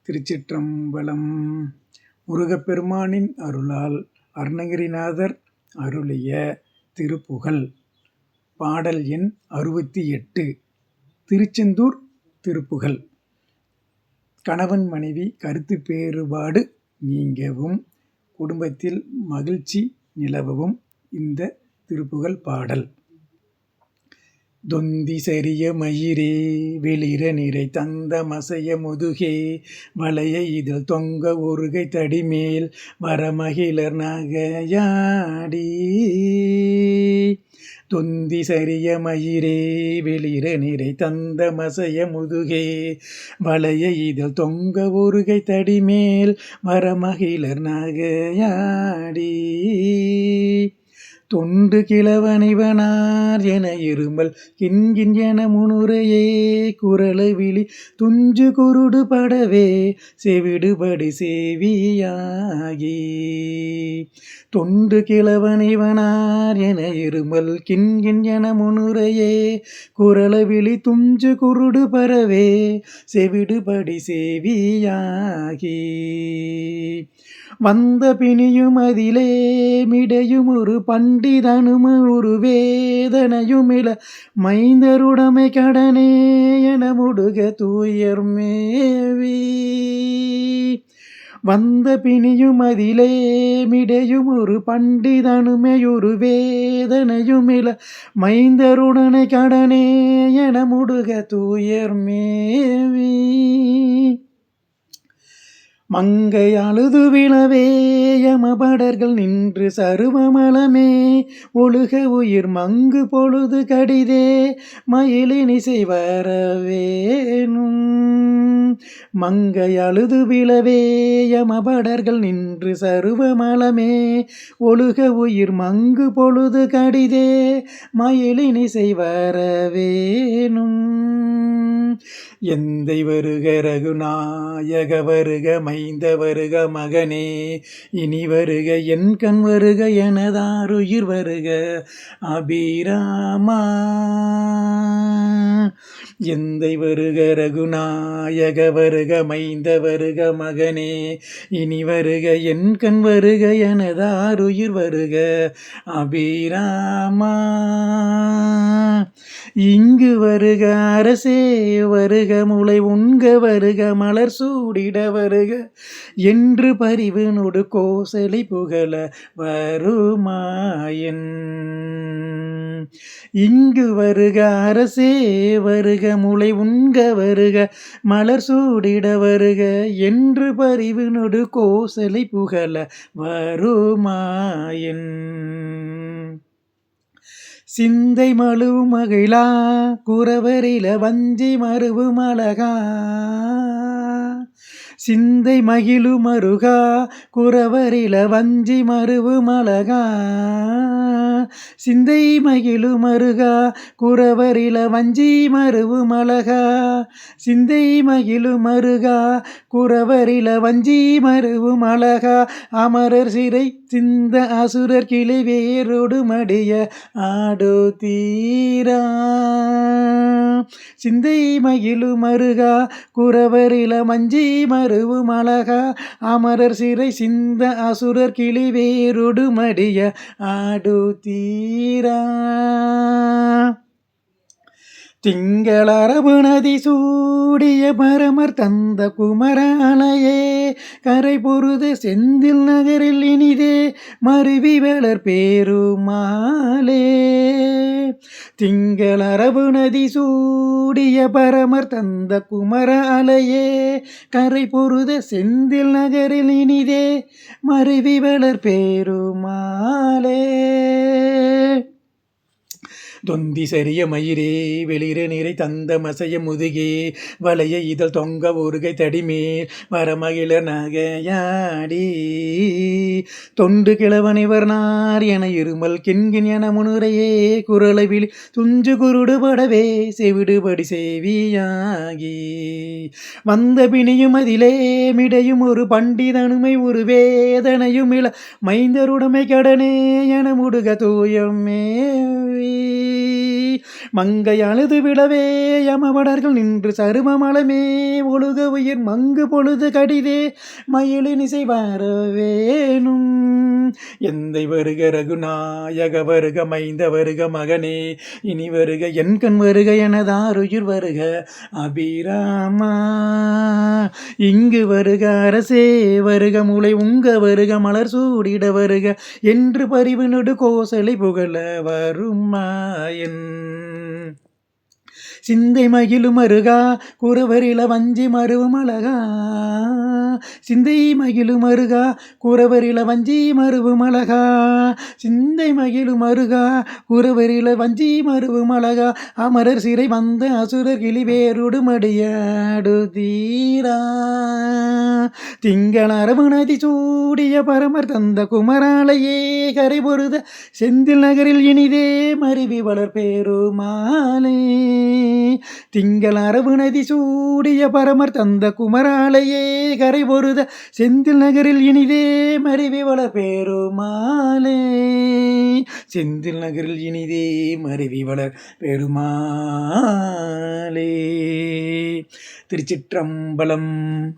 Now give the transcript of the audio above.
திருச்சிற்றம்பலம். முருகப்பெருமானின் அருளால் அருணகிரிநாதர் அருளிய திருப்புகழ். பாடல் எண் 68. திருச்செந்தூர் திருப்புகழ். கணவன் மனைவி கருத்து வேறுபாடு நீங்கவும் குடும்பத்தில் மகிழ்ச்சி நிலவவும் இந்த திருப்புகழ் பாடல். தொந்தி சரிய மயிரே வெளிர நிறை தந்த மசைய முதுகே வளைய இதில் தொங்க ஒருகை தடிமேல் வரமகிழர் நகையாடி. தொந்தி சரிய மயிரே வெளிர நிறை தந்த மசைய முதுகே வளைய இதில் தொங்க ஒருகை தடிமேல் வரமகிழர் நகையாடி. தொண்டு கிழவனைவனார் என இருமல் கிண்கின் என முனுரையே குரலை விழி துஞ்சு குருடு படவே செவிடுபடி சேவியாகி. தொண்டு கிழவனைவனார் என இருமல் கிண்கின் என முனுரையே குரலை விழி துஞ்சு குருடு பரவே செவிடுபடி சேவியாகி. வந்த பிணியும் அதிலே மிடையும் ஒரு பண்டிதனும் ஒரு வேதனையுமில மைந்தருடைமை கடனே என முடுக தூயர் மேவி. வந்த பிணியும் அதிலே மிடையும் ஒரு பண்டிதனுமே ஒரு வேதனையுமில மைந்தருடனை கடனே என முடுக தூயர் மேவி. மங்கை அழுது விழவே யமபடர்கள் நின்று சருவமலமே ஒழுக உயிர் மங்கு பொழுது கடிதே மயிலினிசை வரவேனும். மங்கை அழுது விழவே யமபடர்கள் நின்று சருவமலமே ஒழுக உயிர் மங்கு பொழுது கடிதே மயிலினிசை வரவேனும். எந்தை வருக ரகுநாயக வருக மைந்த வருக மகனே இனி வருக என் கண் வருக எனதாருயிர் வருக அபிராமா. எந்தை வருக ரகுநாயக வருக மைந்த வருக மகனே இனி வருக என் கண் வருக எனதாருயிர் வருக அபிராமா. இங்கு வருக அரசே வருக முளை உண்க வருக மலர் சூடிட வருக என்று பரிவு நொடு கோசலை புகழ வருமாயன். இங்கு வருக அரசே வருக முளை உண்க வருக மலர் சூடிட வருக என்று பரிவு நொடு கோசலை புகழ வருமாயன். சிந்தை மழுவு மகிழா குறவரில வஞ்சி மருவு மலகா. சிந்தை மகிழு மருகா குறவரில வஞ்சி மருவு மலகா. சிந்தை மகிழு மருகா குறவரில வஞ்சி மருவு மலகா. சிந்தை மகிழு மருகா குறவரில வஞ்சி மருவு மலகா. அமரர் சிறை சிந்த அசுரர் கிளை வேரோடு மடிய ஆடோ தீரா. சிந்தை மகிழு மருகா குறவரில வஞ்சி மருவு மலகா. அமரர் சிறை சிந்த அசுரர் கிளி வேரோடு மடிய ஆடு தீரா. திங்கள் அரபு நதி சூடிய பரமர் தந்த குமராலயே கரை பொருது செந்தில் நகரில் இனிதே மருவி வளர் பெருமாளே. திங்கள் அரபு நதி சூடிய பரமர் தந்த குமராலயே கரை பொருது செந்தில் நகரில் இனிதே மருவி வளர் பெருமாளே. தொந்தி சரிய மயிரே வெளிர நிறை தந்த மசைய முதுகே வளைய இதழ் தொங்க ஒருகை தடிமேல் வரமகிழர் நகையாடி. தொண்டு கிழவனைவர்னார் என இருமல் கிண்கின் என முனுரையே குரலை விழி துஞ்சு குருடு படவே செவிடுபடி சேவியாகி. வந்த பிணியும் அதிலே மிடையும் ஒரு பண்டிதனுமை ஒரு வேதனையும் இள மைந்தருடைமை கடனே என முடுக தூயம் மேவி. மங்கை அழுது விடவே யமவடர்கள் நின்று சருமமளமே ஒழுக உயிர் மங்கு பொழுது கடிதே மயிலின் இசை வரவேணும். எந்தை வருக ரகுநாயக வருக மைந்த வருக மகனே இனி வருக என் கண் வருக எனதாருயிர் வருக அபிராமா. இங்கு வருக அரசே வருக முளை உங்க வருக மலர் சூடிட வருக என்று பரிவு நொடு கோசலை புகழ வருமாயன். சிந்தை மகிழும் அருகா குறவரில வஞ்சி மருவும் அழகா. சிந்தை மகிழும் அருகா குறவரில வஞ்சி மருவும் அழகா. சிந்தை மகிழும் அருகா குறவரில வஞ்சி மருவும் அழகா. அமரர் சிறை வந்த அசுரர் கிளி வேறுடு மடியாடு தீரா. திங்கள் அரவு நதி சூடிய பரமர் தந்த குமராலையே கரை பொருத செந்தில் நகரில் இனிதே மருவி வளர் பெருமாளே. திங்கள் அரவு நதி சூடிய பரமர் தந்த குமராலையே கரை பொருத செந்தில் நகரில் இனிதே மருவி வளர் பெருமாளே. செந்தில் நகரில் இனிதே மருவி வளர் பெருமாளே. திருச்சிற்றம்பலம்.